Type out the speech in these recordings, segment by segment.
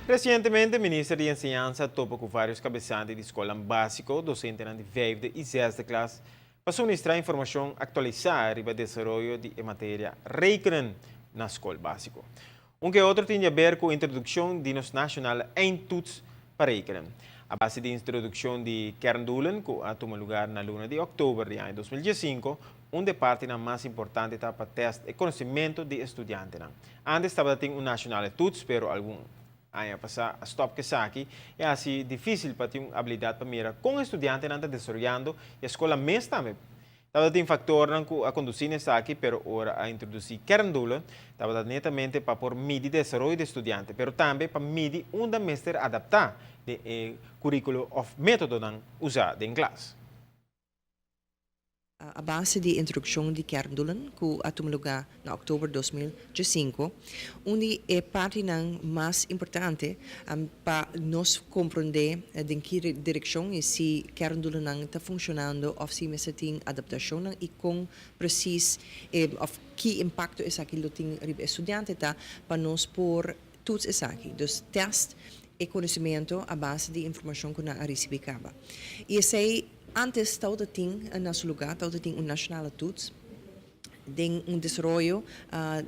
Recentemente, o Ministro de Enseñanza topou com vários cabeçantes de escola básica, docentes de 5 e 6 classe, para suministrar informação atualizada sobre o desenvolvimento de matéria rekenen na escola básica. Que outro tinha a ver com a introdução de nos nacional em toets para rekenen. A base de introdução de kerndoelen, que ha tomado lugar na luna de outubro de ano 2015, onde parte mais importante está para teste e conhecimento de estudantes. Antes estava tendo nacional de toets, pero algum ano passado stop que aqui é assim difícil para ter uma habilidade para mirar com estudante anda desenvolvendo e a escola mesmo também. Estava tem fator a conduzir nessa aqui, pero ora a introduzir kerndoelen, estava netamente para por medir desenvolvimento de estudante, pero também para medir onde mestre adaptar de currículo ou método usado em classe. A base de introdução de kerndoelen, que ha tomado lugar na outubro de 2015, onde é parte mais importante para nós compreender em que direção e se kerndoelen está funcionando, ou se mesmo tem adaptação e com preciso, of que impacto é aquilo que tem o estudante para nós por tudo isso aqui, dos testes e conhecimento a base de informação que nós recebemos. E esse antes estava tinha nosso lugar, estava tinha nacional toets, tem desenvolvimento,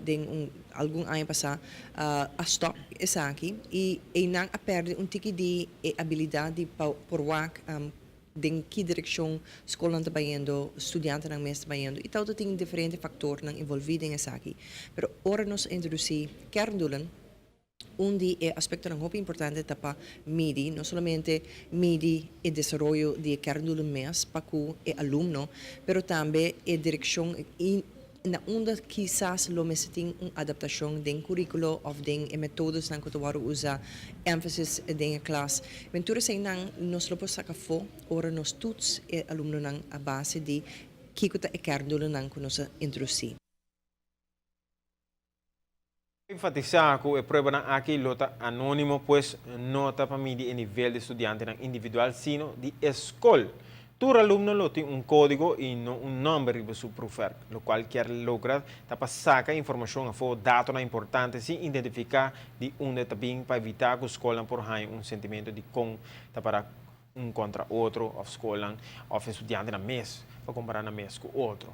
tem algum ano passado a stop essa aqui e não a perder tipo de habilidade por work em que direção a escola está indo, estudante não está indo e estava tinha diferentes fatores envolvidos nessa aqui. Pero ora nós introduzir kerndoelen onde é aspecto muito importante para medir, não somente medir o desenvolvimento de kerndoelen mes para o aluno, mas também a direção na onde quizás lo mesmo tem uma adaptação de currículo ou de métodos que tu vai usar, ênfase de classe. Ventura sei não nós lo possa fo, ora nós todos alunos a base de que o kerndoelen que nós introduzir. Enfatizar que a prova aqui lota anônimo, pois nota para medir o nível de estudante individual, sino de escola. Todo aluno tem código e número para seu professor, o qual quer lograr para sacar informação a dados importantes e identificar de onde também para evitar que a escola por sentimento de para contra outro, ou escola, ou estudante na mês, para comparar na mês com outro.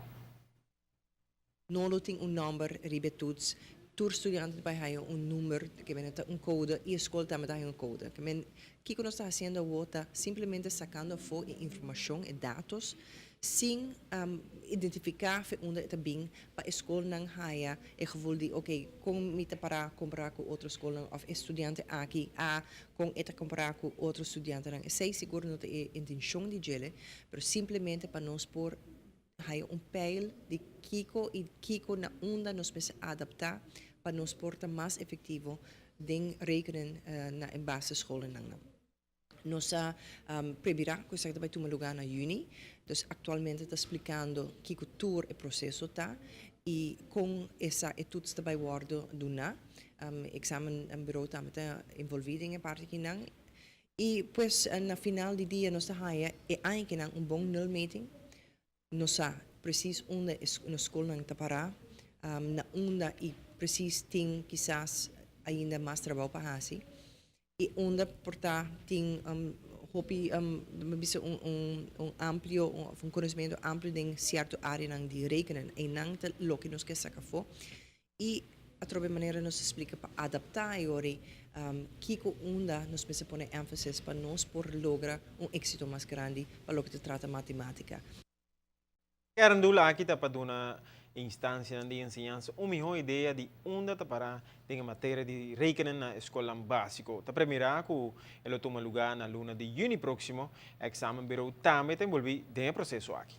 Não tem número repetidos. Tour estudiantes bij número que viene code e a escola também code. Que nós está fazendo é simplesmente sacando fora informação e dados sem identificar onde está bem para a escola não haja e gevoel de como me para comparar com outra escola ou estudante aqui com eta comparar com outro estudante não sei seguro não é intenção de gele, mas simplesmente para nós por hay peil de Kiko na onda nos precisa adaptar para nos porta mais efetivo den rekenen na basisscholen nang. Nós previrá que isso vai tomar lugar na juni, então atualmente está explicando que tour e processo tá e com essa tudo está vai guardo duna examen bureau também está envolvido em parte que não e pues na final de dia nós está é ainda bom null meeting. Nós precis onde na escola não está para na onda e precis tem quizás ainda mais trabalho para fazer e onde portar tem hopi amplio conhecimento amplo de certa área de rekenen e não lo que nós quer sacar fora e a outra maneira nos explica para adaptar e ori que onda nós precisa pôr ênfase para nós por lograr êxito mais grande para o que se trata matemática. Kerndoelen aqui está para uma instância de ensinança, uma melhor ideia de onde está para ter matéria de rekenen na escola básica. Está primeiro que ele toma lugar na luna de junho próximo, exame bureau também tem envolvido no processo aqui.